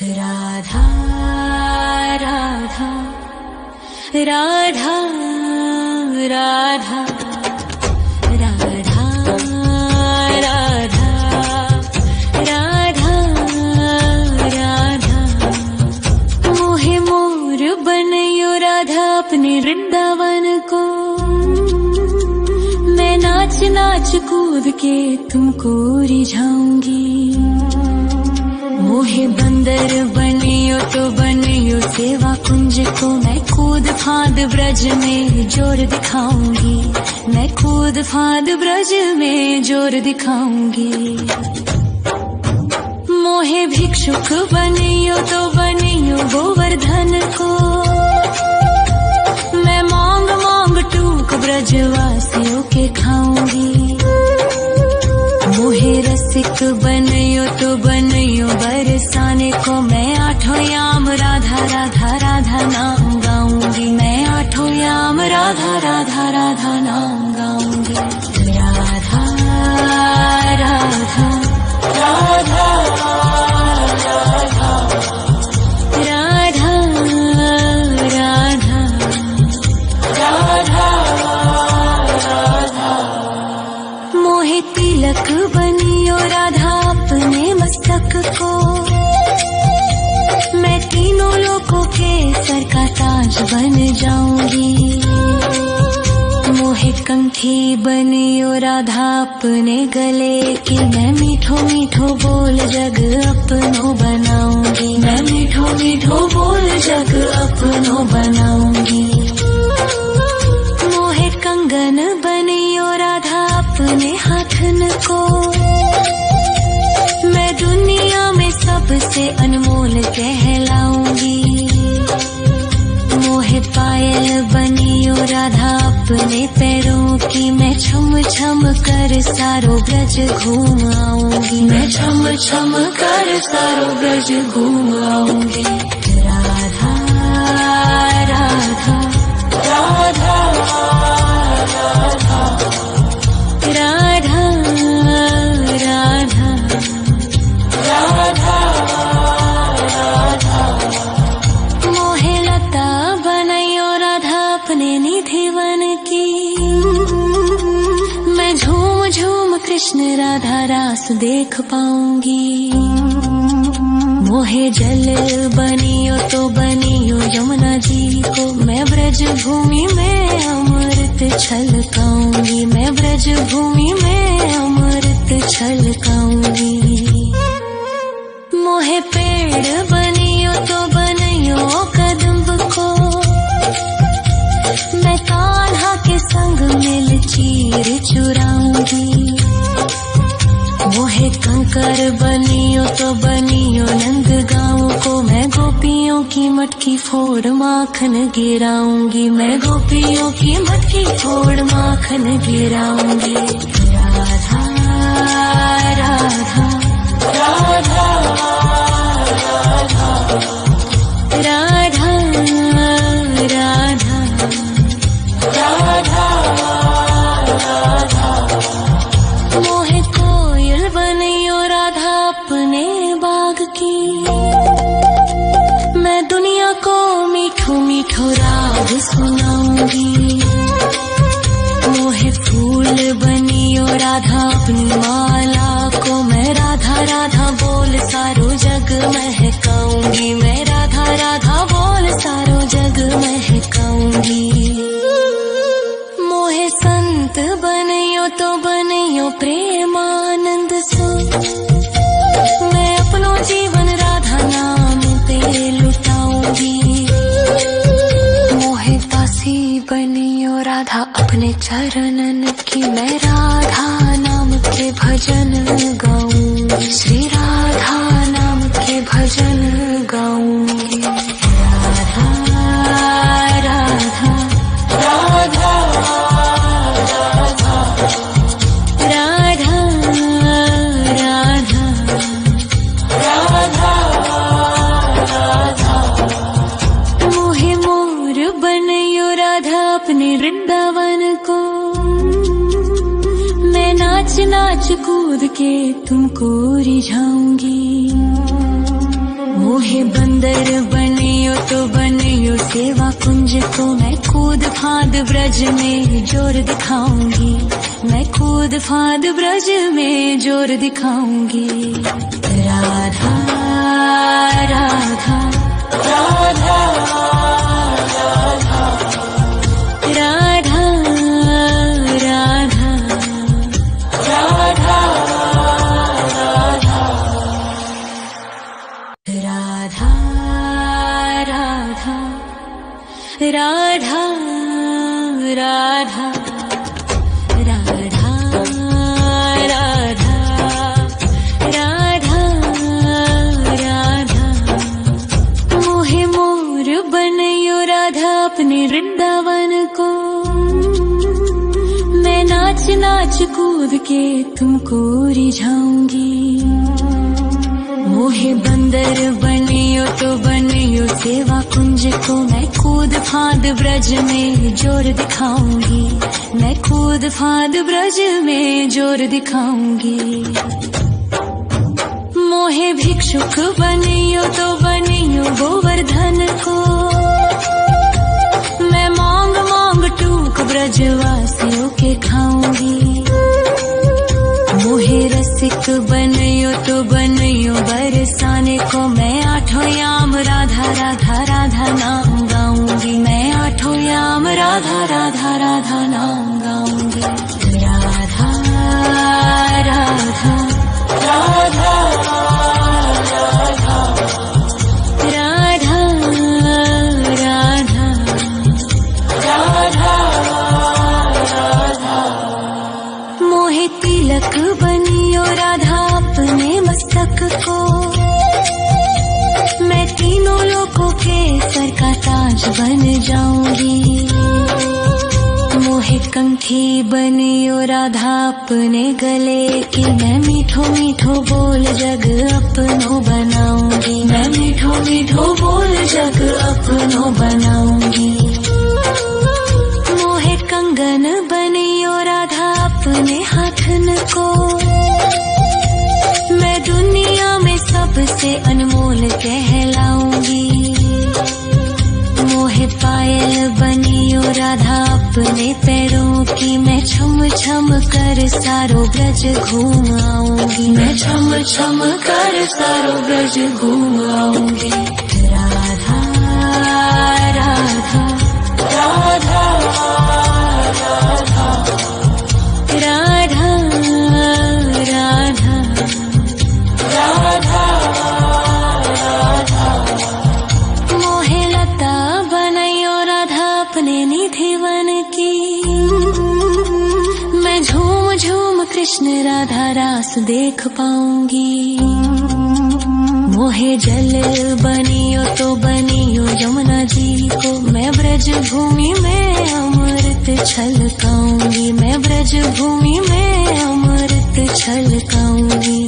राधा राधा राधा राधा राधा राधा राधा राधा मोहे मोर बनयो राधा अपने वृंदावन को। मैं नाच नाच कूद के तुमको रिझाऊंगी। मोहे बंदर बनियो तो बनियो सेवा कुंज को। मैं कूद फांद ब्रज में जोर दिखाऊंगी। मैं कूद फांद ब्रज में जोर दिखाऊंगी। मोहे भिक्षुक बनियो तो बनियो गोवर्धन को। मैं मांग मांग टूक ब्रजवासियों के खाऊंगी। मोहे रसिक बनियो तो बनियो बरसाने को। मैं आठों याम राधा राधा राधा नाम गाऊंगी। मैं आठों याम राधा राधा राधा नाम गाऊंगी। राधा राधा राधा राधा राधा राधा राधा मोहे तिलक बनियो राधा अपने मस्तक को। मैं तीनों लोगों के सर का ताज बन जाऊंगी। मोहे कंठी बनियो राधा अपने गले की। मैं मीठो मीठो बोल जग अपनो बनाऊंगी। मैं मीठो मीठो बोल जग अपनो बनाऊंगी। मोहे कंगन बनियो राधा अपने हाथन को। मैं दुनिया में सबसे अनमोल कहलाऊंगी। मोहे पायल बनियो राधा अपने पैरों की। मैं छम छम कर सारो ब्रज घूम आऊंगी। मैं छम छम कर सारो ब्रज घूम आऊंगी। राधा राधा राधा राधा राधा राधा राधा राधा मोहे लता बनायो राधा अपने निधि वन की। मैं झूम झूम कृष्ण राधा रास देख पाऊंगी। मोहे जल बनियो तो बनियो यमुना जी को। मैं ब्रज भूमि में अमृत छलकाऊंगी। मैं ब्रज भूमि में अमृत छलकाऊंगी। मोहे पेड़ बनियो तो बनियो कदम्ब को। मैं कान्हा के संग मिल चीर चुराऊंगी। मोहे कंकर बनियो तो बनियो नंद गाँव को। मैं गोपियों की मटकी फोड़ माखन गिराऊंगी। मैं गोपियों की मटकी फोड़ माखन गिराऊंगी। राधा राधा राधा राधा राधा राधा राधा मोहे कोयल बनियो राधा अपने बाग की। मैं दुनिया को मीठो मीठो राग सुनाऊंगी। मोहे फूल बनियो राधा अपनी माला को। मैं राधा राधा बोल सारो जग महकाऊंगी। मैं राधा राधा बोल सारो जग महकाऊंगी। मोहे संत बनियो तो बनियो प्रेमानंद सो। मैं अपनो जीवन राधा नाम पे लुटाऊंगी। मोहे दासी बनियो राधा अपने चरणन की। मैं राधा नाम के भजन गाऊंगी। श्री राधा नाम के भजन गाऊंगी। राधा राधा राधा राधा राधा राधा राधा राधा मोहे मोर बनयो राधा अपने वृंदावन को। मैं नाच नाच कूद के तुमको रिझाऊंगी। मोहे बंदर बनियो तो बनियो सेवा कुंज को, मैं कूद फांद ब्रज में जोर दिखाऊंगी, मैं कूद फांद ब्रज में जोर दिखाऊंगी। राधा राधा राधा राधा राधा राधा राधा राधा राधा राधा राधा राधा राधा राधा राधा। मोहे मोर बनयो राधा अपने वृंदावन को, मैं नाच नाच कूद के तुमको रिझाऊंगी। मोहे बंदर बनियो तो बनियो सेवा कुंज को, मैं कूद फांद ब्रज में जोर दिखाऊंगी, मैं कूद फांद ब्रज में जोर दिखाऊंगी। मोहे भिक्षुक बनियो तो बनियो गोवर्धन को, मैं मांग मांग टूक ब्रजवासियों के खाऊंगी। मोहे रसिक बनियो तो बनियो बरसाने को, मैं आठों याम राधा राधा राधा नाम गाऊंगी, मैं आठों याम राधा राधा राधा नाम गाऊंगी। राधा राधा राधा राधा राधा राधा राधा। मोहे तिलक बनियो राधा अपने मस्तक को, मैं तीनों लोगों के सर का ताज बन जाऊंगी। मोहे कंठी बनियो राधा अपने गले की, मैं मीठो मीठो बोल जग अपनो बनाऊंगी, मैं मीठो मीठो बोल जग अपनो बनाऊंगी। मोहे कंगन बनियो राधा अपने हाथन को, मैं दुनिया में सबसे अनमोल कहलाऊंगी। मोहे पायल बनियो राधा अपने पैरों की, मैं छम छम कर सारो ब्रज घूम आऊंगी, मैं छम छम कर सारो ब्रज घूम आऊंगी। राधा राधा राधा राधा राधा राधा राधा राधा। मोहे लता बनयो राधा अपने निधि वन की, मैं झूम झूम कृष्ण राधा रास देख पाऊंगी। मोहे जल बनियो तो बनियो यमुना जी को, मैं ब्रज भूमि में अमृत छलकाऊंगी, मैं ब्रज भूमि में अमृत छलकाऊंगी।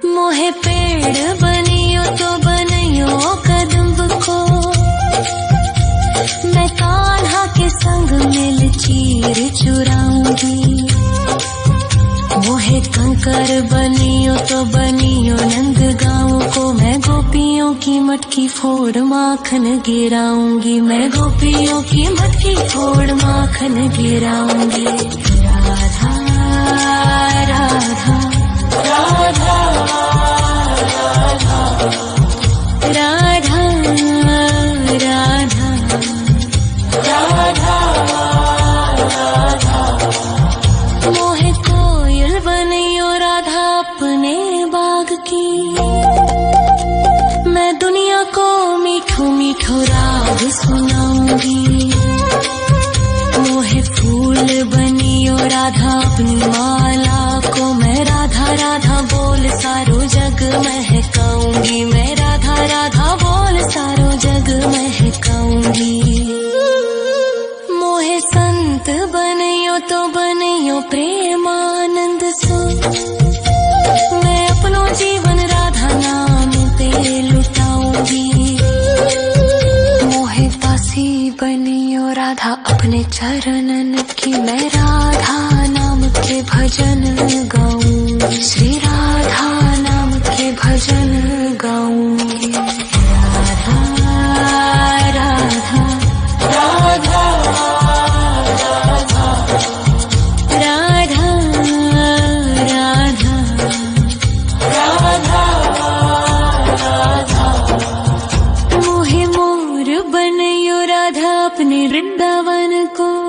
मोहे पेड़ बनियो तो बनियो कदम्ब को, मैं कान्हा के संग मिल चीर चुराऊंगी। मोहे कंकर बनियो तो बनियो नंद गाँव को, मैं गोपियों की मटकी फोड़ माखन गिराऊंगी, मैं गोपियों की मटकी फोड़ माखन गिराऊंगी। राधा राधा राधा राधा राधा राधा राधा। मोहे कोयल बनियो राधा अपने बाग की, मैं दुनिया को मीठो मीठो राग सुनाऊंगी। मोहे फूल बनियो राधा अपनी माला को, मैं राधा राधा बोल सारो जग महकाऊंगी, मैं राधा राधा बोल सारो जग महकाऊंगी। मोहे संत बनियो तो बनियो प्रेमानंद सो, मैं अपनो जीवन राधा नाम पे लुटाऊंगी। मोहे दासी बनियो राधा अपने चरणन की, मैं राधा नाम के भजन गाऊं, श्री राधा नाम के भजन गाऊं। अपने वृंदावन को।